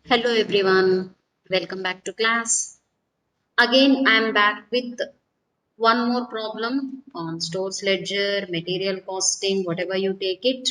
Hello everyone, welcome back to class. Again, I am back with one more problem on stores ledger, material costing, whatever you take it.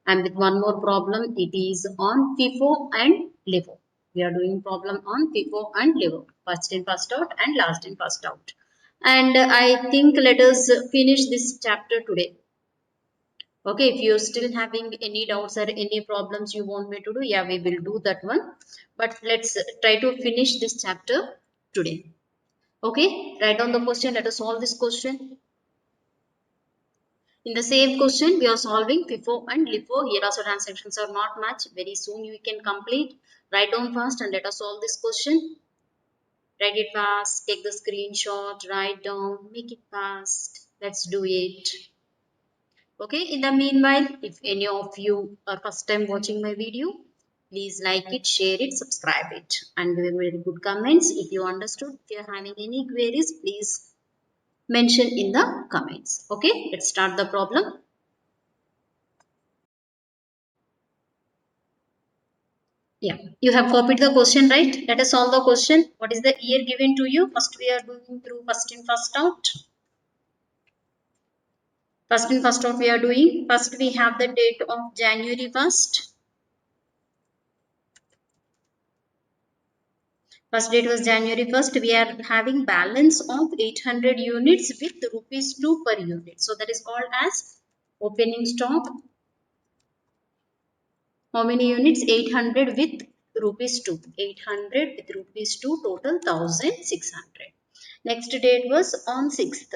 And with one more problem, it is on FIFO and LIFO. We are doing problem on FIFO and LIFO, first in, first out, and last in, first out. And I think let us finish this chapter today. Okay, if you're still having any doubts or any problems you want me to do, yeah, we will do that one. But let's try to finish this chapter today. Okay, write down the question. Let us solve this question. In the same question, we are solving FIFO and LIFO. Here also transactions are not matched. Very soon you can complete. Write down fast and let us solve this question. Write it fast. Take the screenshot. Write down. Make it fast. Let's do it. Okay, in the meanwhile, if any of you are first time watching my video, please like it, share it, subscribe it, and give very good comments. If you understood, if you are having any queries, please mention in the comments. Okay, let's start the problem. Yeah, you have copied the question, right? Let us solve the question. What is the year given to you? First, we are doing through first in, first out. First in, first out we are doing. First, we have the date of January 1st. First date was January 1st. We are having balance of 800 units with rupees 2 per unit. So that is called as opening stock. How many units? 800 with rupees 2. 800 with rupees 2, total 1600. Next date was on 6th.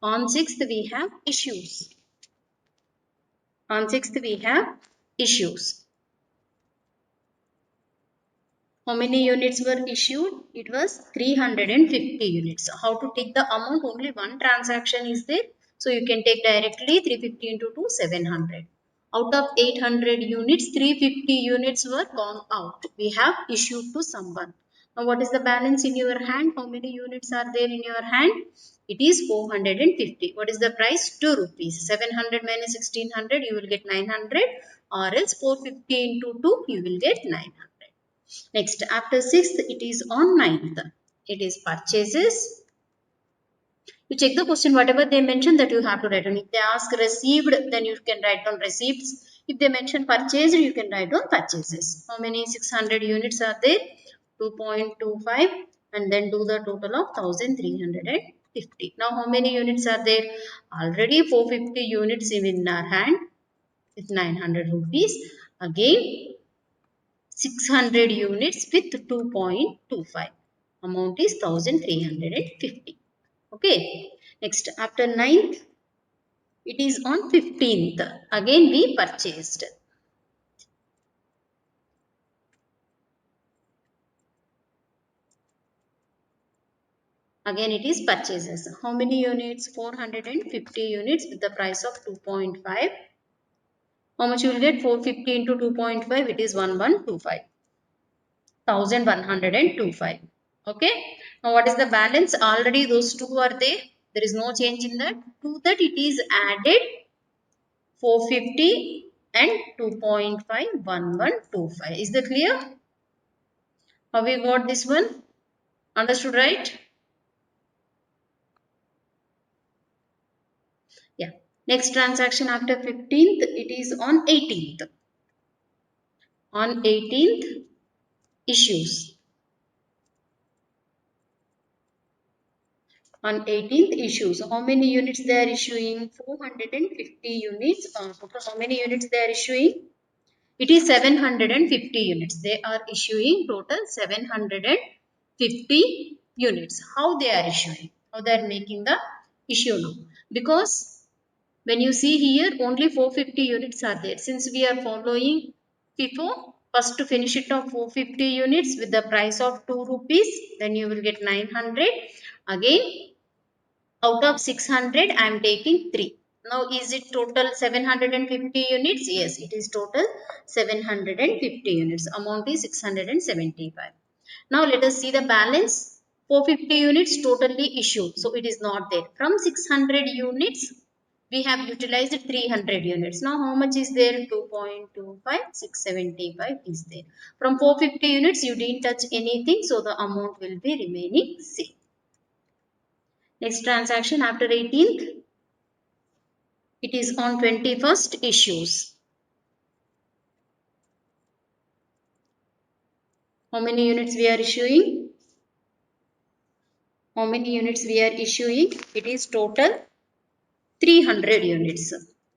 On 6th we have issues. On 6th we have issues. How many units were issued? It was 350 units. How to take the amount? Only one transaction is there. So you can take directly 350 into 2, 700. Out of 800 units, 350 units were gone out. We have issued to someone. Now what is the balance in your hand? How many units are there in your hand? It is 450. What is the price? 2 rupees. 700 minus 1600, you will get 900, or else 450 into 2, you will get 900. Next, after 6th, it is on 9th. It is purchases. You check the question, whatever they mention that you have to write on. If they ask received, then you can write down receipts. If they mention purchased, you can write down purchases. How many 600 units are there? 2.25, and then do the total of 1350. Now, how many units are there? Already 450 units in our hand with 900 rupees. Again, 600 units with 2.25. Amount is 1350. Okay. Next, after 9th, it is on 15th. Again, we purchased. Again, it is purchases. How many units? 450 units with the price of 2.5. How much you will get? 450 into 2.5, it is 1125. 1125. Okay. Now what is the balance? Already those two are there. There is no change in that. To that it is added 450 and 2.5, 1125. Is that clear? How we got this one? Understood, right? Yeah. Next transaction after 15th, it is on 18th. On 18th, issues. On 18th issues, how many units they are issuing? 450 units. How many units they are issuing? It is 750 units. They are issuing total 750 units. How they are issuing? How they are making the issue now? Because when you see here, only 450 units are there. Since we are following FIFO, first to finish it off 450 units with the price of 2 rupees, then you will get 900. Again, out of 600, I am taking 3. Now, is it total 750 units? Yes, it is total 750 units. Amount is 675. Now, let us see the balance. 450 units totally issued. So, it is not there. From 600 units, We have utilized 300 units. Now how much is there? 2.25, 675 is there. From 450 units you didn't touch anything, so the amount will be remaining same. Next transaction after 18th, it is on 21st issues. How many units we are issuing? How many units we are issuing? It is total 300 units.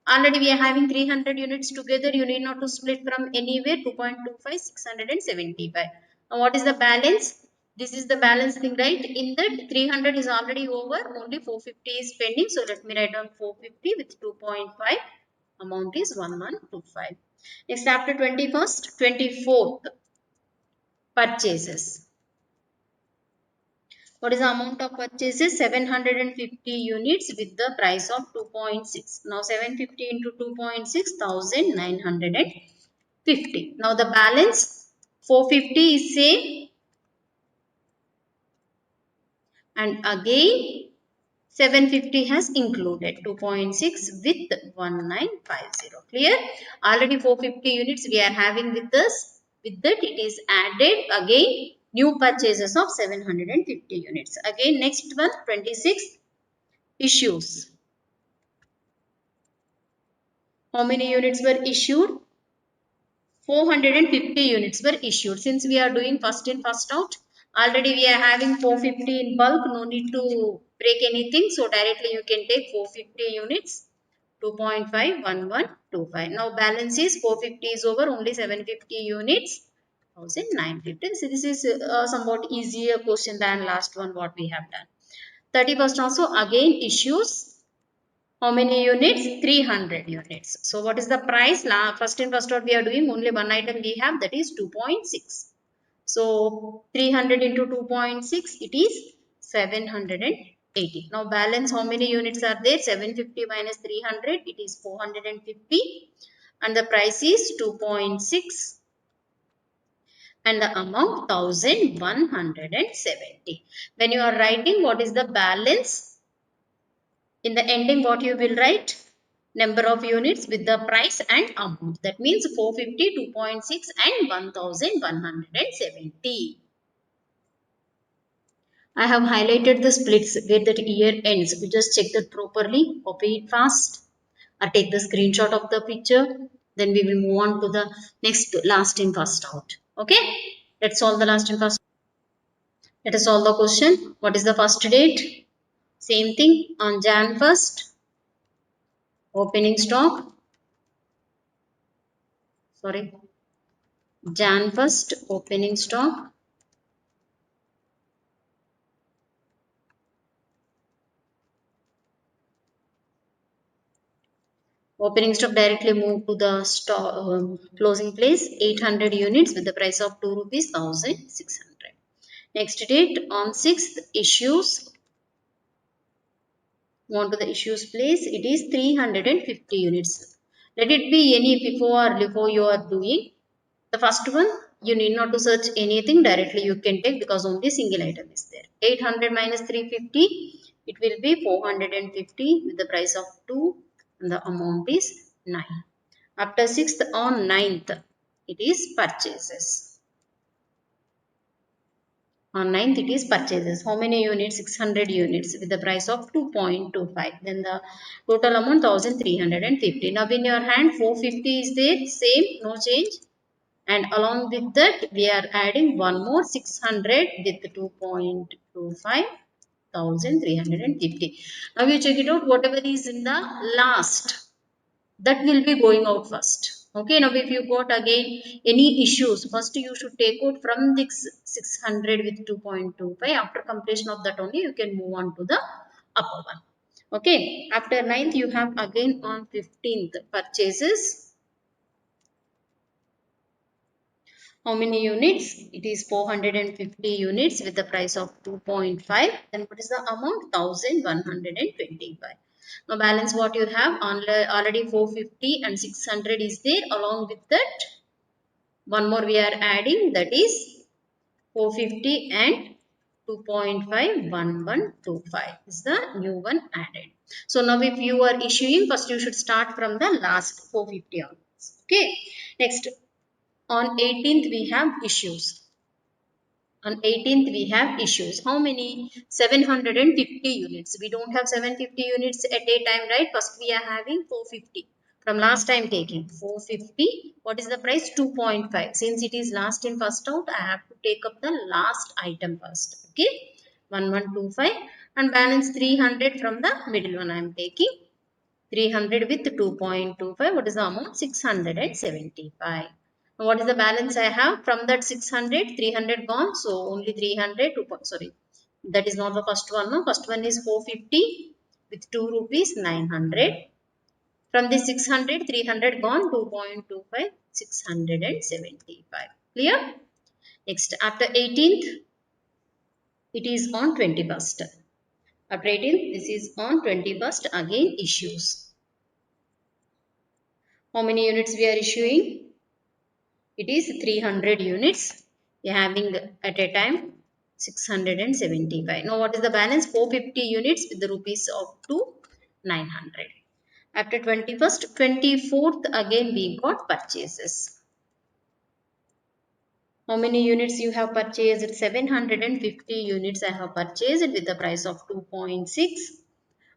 Already we are having 300 units together. You need not to split from anywhere. 2.25, 675. Now what is the balance? This is the balance thing, right? In that 300 is already over. Only 450 is pending. So let me write down 450 with 2.5. Amount is 1125. Next after 21st, 24th purchases. What is the amount of purchases? 750 units with the price of 2.6. Now 750 into 2.6, 1950. Now the balance 450 is same, and again 750 has included 2.6 with 1950. Clear? Already 450 units we are having with us. With that it is added again new purchases of 750 units. Again next one, 26 issues. How many units were issued? 450 units were issued. Since we are doing first in first out, already we are having 450 in bulk. No need to break anything. So directly you can take 450 units. 2.5, 1125. Now balance is 450 is over, only 750 units. 1950. So this is somewhat easier question than last one what we have done. 31st also again issues. How many units? 300 units. So what is the price? First in first out we are doing only one item we have, that is 2.6. So 300 into 2.6, it is 780. Now balance how many units are there? 750 minus 300, it is 450, and the price is 2.6 and the amount 1170. When you are writing what is the balance, in the ending what you will write? Number of units with the price and amount. That means 450, 2.6 and 1170. I have highlighted the splits where that year ends. You just check that properly, copy it fast, or take the screenshot of the picture. Then we will move on to the next last in first out. Okay, let's solve the last in first. Let us solve the question. What is the first date? Same thing, on Jan 1st, opening stock. Sorry, Jan 1st, opening stock. Opening stock directly moved to the stock, closing place, 800 units with the price of 2 rupees 1600. Next date, on 6th, issues. On to the issues place, it is 350 units. Let it be any before you are doing. The first one, you need not to search anything, directly you can take because only single item is there. 800 minus 350, it will be 450 with the price of 2 and the amount is 9. After 6th, on 9th, it is purchases. On 9th, it is purchases. How many units? 600 units with the price of 2.25. Then the total amount 1350. Now in your hand 450 is there, same, no change. And along with that, we are adding one more 600 with 2.25, 1350. Now you check it out, whatever is in the last, that will be going out first. Okay, now if you got again any issues, first you should take out from this 600 with 2.25. After completion of that only, you can move on to the upper one. Okay, after 9th, you have again on 15th purchases. How many units? It is 450 units with the price of 2.5. Then what is the amount? 1125. Now balance what you have, already 450 and 600 is there. Along with that, one more we are adding, that is 450 and 2.51125 is the new one added. So now if you are issuing, first you should start from the last 450 onwards. Okay. Next, on 18th we have issues. On 18th we have issues. How many? 750 units. We don't have 750 units at a time, right? First we are having 450. From last time taking 450. What is the price? 2.5. Since it is last in first out, I have to take up the last item first. Okay. 1125 and balance 300 from the middle one I am taking. 300 with 2.25. What is the amount? 675. Now, what is the balance I have? From that 600, 300 gone. So only 300. Sorry, that is not the first one. No, first one is 450 with 2 rupees 900. From the 600, 300 gone. 2.25, 675. Clear? Next, after 18th, it is on 21st. After 18th, this is on 21st. Again, issues. How many units we are issuing? It is 300 units. We are having at a time 675. Now what is the balance? 450 units with the rupees up to 900. After 21st, 24th again we got purchases. How many units you have purchased? 750 units I have purchased with the price of 2.6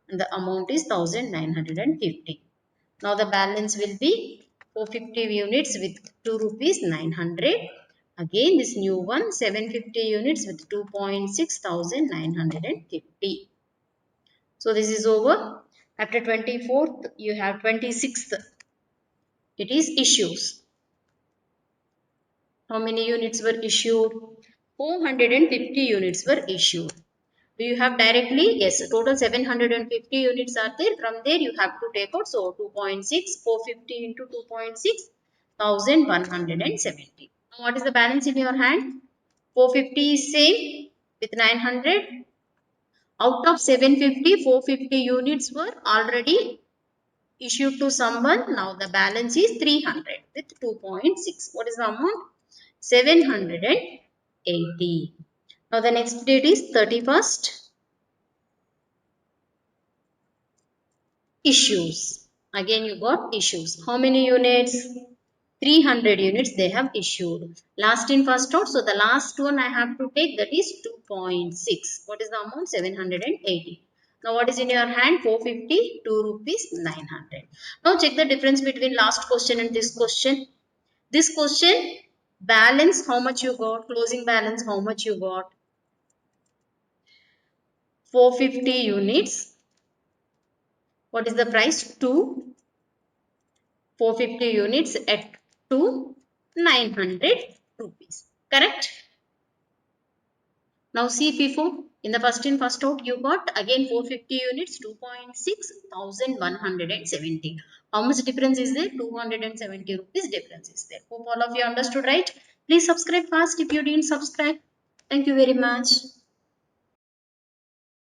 and the amount is 1950. Now the balance will be 450 units with 2 rupees 900. Again this new one 750 units with 2.6950. So this is over. After 24th you have 26th. It is issues. How many units were issued? 450 units were issued. Do you have directly? Yes, total 750 units are there. From there you have to take out. So 2.6, 450 into 2.6, 1170. Now what is the balance in your hand? 450 is same with 900. Out of 750, 450 units were already issued to someone. Now the balance is 300 with 2.6. What is the amount? 780. Now the next date is 31st. Issues. Again you got issues. How many units? 300 units they have issued. Last in first out. So the last one I have to take, that is 2.6. What is the amount? 780. Now what is in your hand? 450, 2 rupees 900. Now check the difference between last question and this question. This question, balance how much you got, closing balance how much you got. 450 units. What is the price? 2. 450 units at 2, 900 rupees. Correct? Now see FIFO. In the first in first out you got again 450 units, 2.6, 1170. How much difference is there? 270 rupees difference is there. Hope all of you understood, right? Please subscribe fast if you didn't subscribe. Thank you very much.